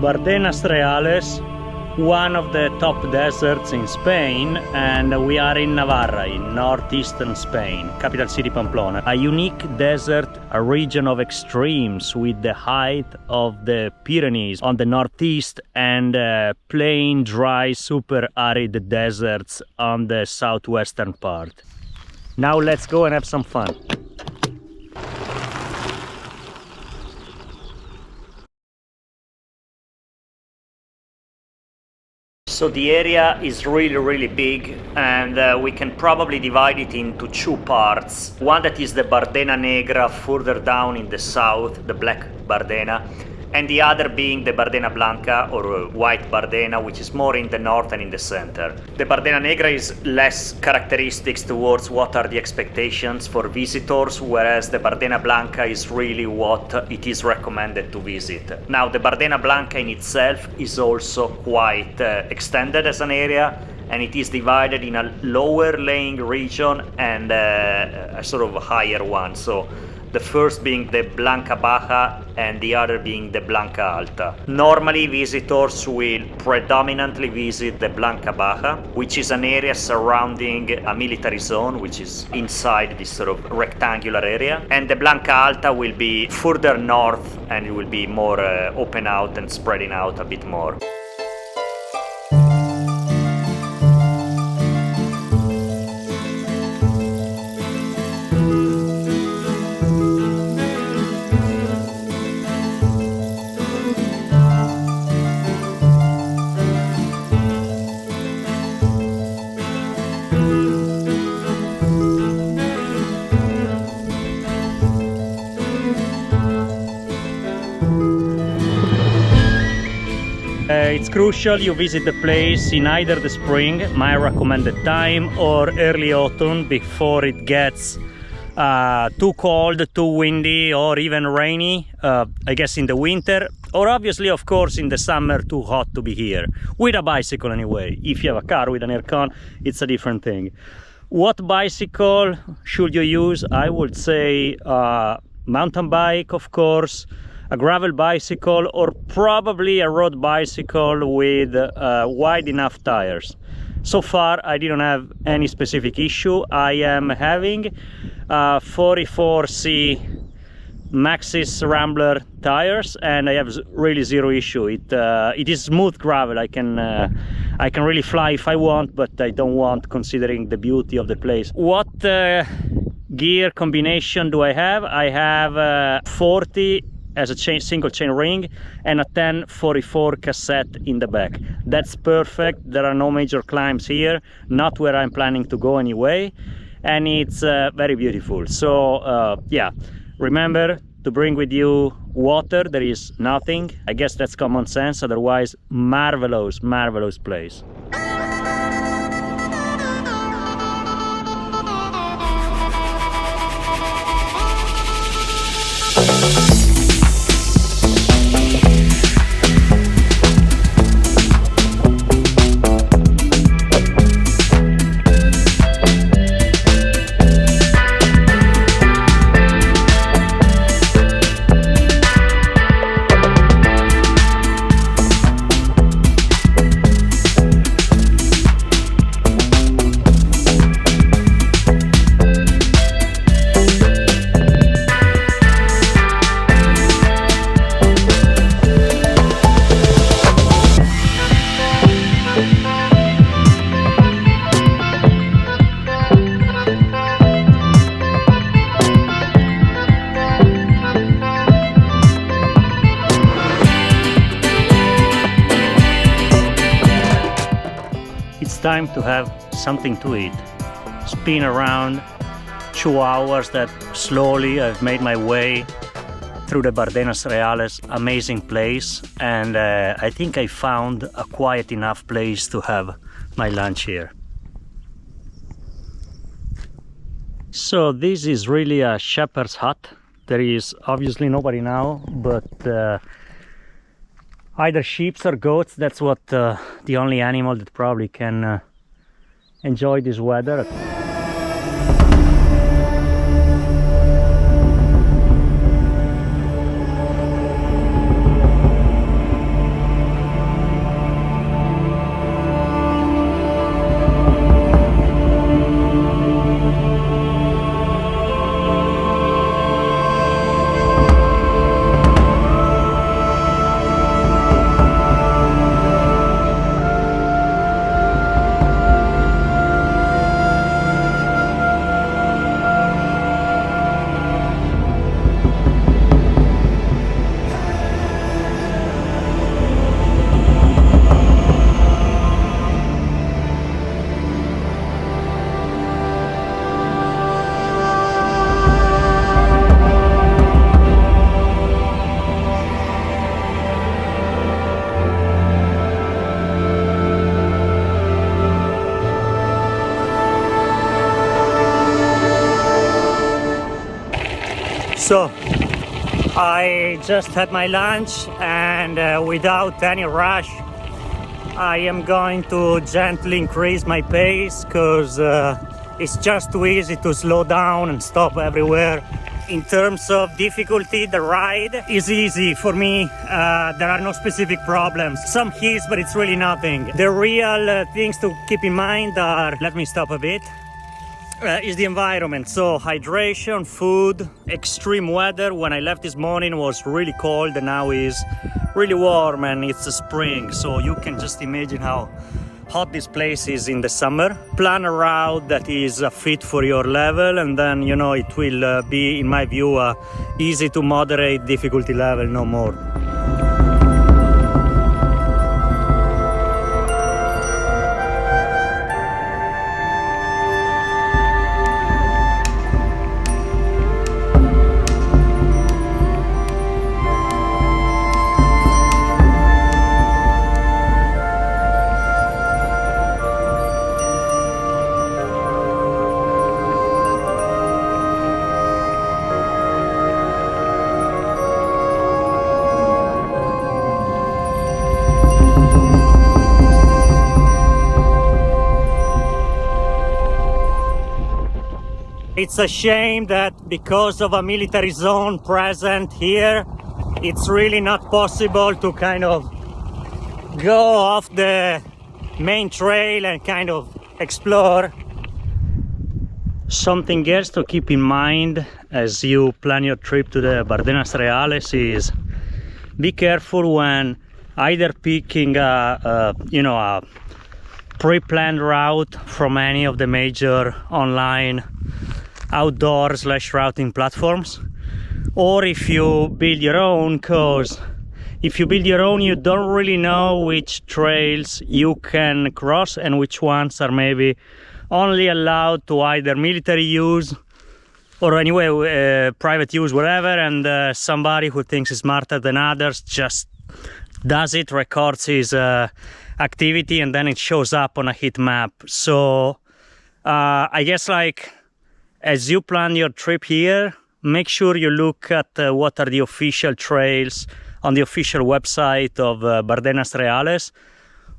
Bardenas Reales, one of the top deserts in Spain, and we are in Navarra, in northeastern Spain, capital city Pamplona. A unique desert, a region of extremes with the height of the Pyrenees on the northeast and plain, dry, super arid deserts on the southwestern part. Now let's go and have some fun. So the area is really big, and we can probably divide it into two parts. One that is the Bardena Negra further down in the south, the black Bardena, and the other being the Bardena Blanca or white Bardena, which is more in the north and in the center. The Bardena Negra is less characteristics towards what are the expectations for visitors, whereas the Bardena Blanca is really what it is recommended to visit. Now, the Bardena Blanca in itself is also quite extended as an area, and it is divided in a lower laying region and a sort of a higher one. So the first being the Blanca Baja and the other being the Blanca Alta. Normally visitors will predominantly visit the Blanca Baja, which is an area surrounding a military zone, which is inside this sort of rectangular area. And the Blanca Alta will be further north, and it will be more open out and spreading out a bit more. It's crucial you visit the place in either the spring, my recommended time, or early autumn before it gets too cold, too windy, or even rainy, I guess in the winter, or obviously of course in the summer too hot to be here, with a bicycle anyway. If you have a car with an aircon, it's a different thing. What bicycle should you use? I would say mountain bike, of course, a gravel bicycle, or probably a road bicycle with wide enough tires. So far I didn't have any specific issue. I am having 44C Maxxis Rambler tires, and I have really zero issue. It is smooth gravel. I can really fly if I want, but I don't want, considering the beauty of the place. What gear combination do I have? I have 40 as a single chain ring and a 1044 cassette in the back. That's perfect. There are no major climbs here, not where I'm planning to go anyway, and it's very beautiful. So yeah, remember to bring with you water. There is nothing. I guess that's common sense. Otherwise, marvelous place. Time to have something to eat. Spin around 2 hours that slowly I've made my way through the Bardenas Reales, amazing place, and I think I found a quiet enough place to have my lunch here. So this is really a shepherd's hut. There is obviously nobody now, but either sheep or goats. That's what the only animal that probably can enjoy this weather. So I just had my lunch, and without any rush I am going to gently increase my pace, because it's just too easy to slow down and stop everywhere. In terms of difficulty, the ride is easy for me. There are no specific problems. Some hills, but it's really nothing. The real things to keep in mind are, let me stop a bit, is the environment. So hydration, food, extreme weather. When I left this morning it was really cold, and now is really warm, and it's a spring. So you can just imagine how hot this place is in the summer. Plan a route that is fit for your level, and then it will be, in my view, easy to moderate difficulty level, no more. It's a shame that because of a military zone present here, it's really not possible to kind of go off the main trail and kind of explore. Something else to keep in mind as you plan your trip to the Bardenas Reales is be careful when either picking a pre-planned route from any of the major online outdoor/routing platforms, or if you build your own, because if you build your own you don't really know which trails you can cross and which ones are maybe only allowed to either military use or anyway private use, whatever, and somebody who thinks is smarter than others just does it, records his activity, and then it shows up on a heat map. So I guess, like, as you plan your trip here, make sure you look at what are the official trails on the official website of Bardenas Reales,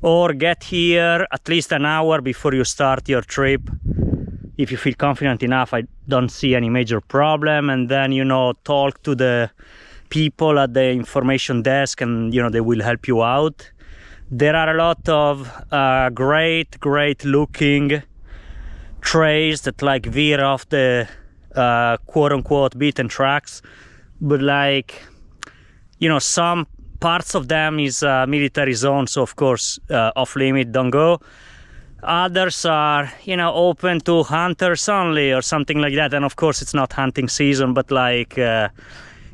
or get here at least an hour before you start your trip. If you feel confident enough, I don't see any major problem, and then talk to the people at the information desk, and they will help you out. There are a lot of great looking trails that like veer off the quote-unquote beaten tracks, but some parts of them is military zone, so of course off limit, don't go. Others are open to hunters only or something like that, and of course it's not hunting season, but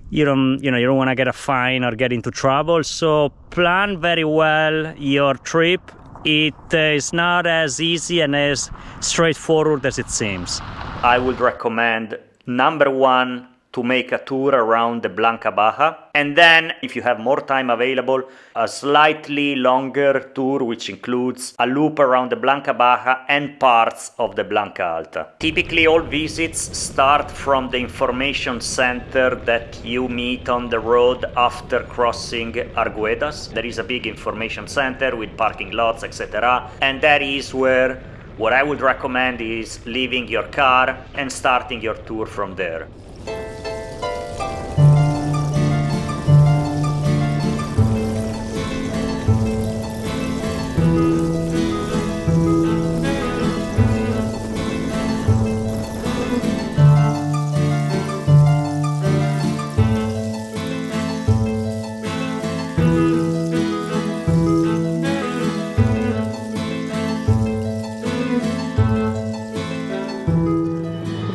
you don't want to get a fine or get into trouble. So plan very well your trip. It is not as easy and as straightforward as it seems. I would recommend, number one, to make a tour around the Blanca Baja, and then, if you have more time available, a slightly longer tour which includes a loop around the Blanca Baja and parts of the Blanca Alta. Typically all visits start from the information center that you meet on the road after crossing Arguedas. There is a big information center with parking lots, etc., and that is where what I would recommend is leaving your car and starting your tour from there.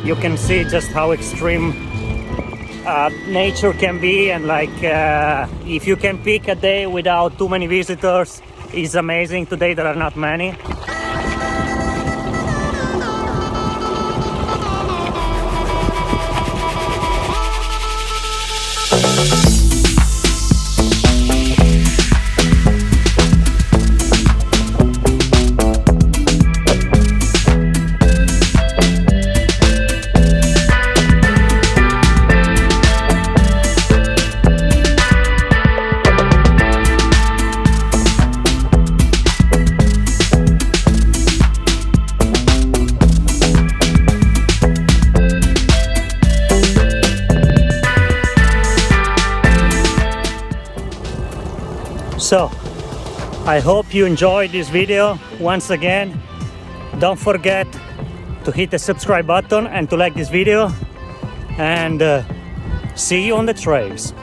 You can see just how extreme nature can be, and if you can pick a day without too many visitors, it's amazing. Today there are not many. So I hope you enjoyed this video. Once again, don't forget to hit the subscribe button and to like this video, and see you on the trails.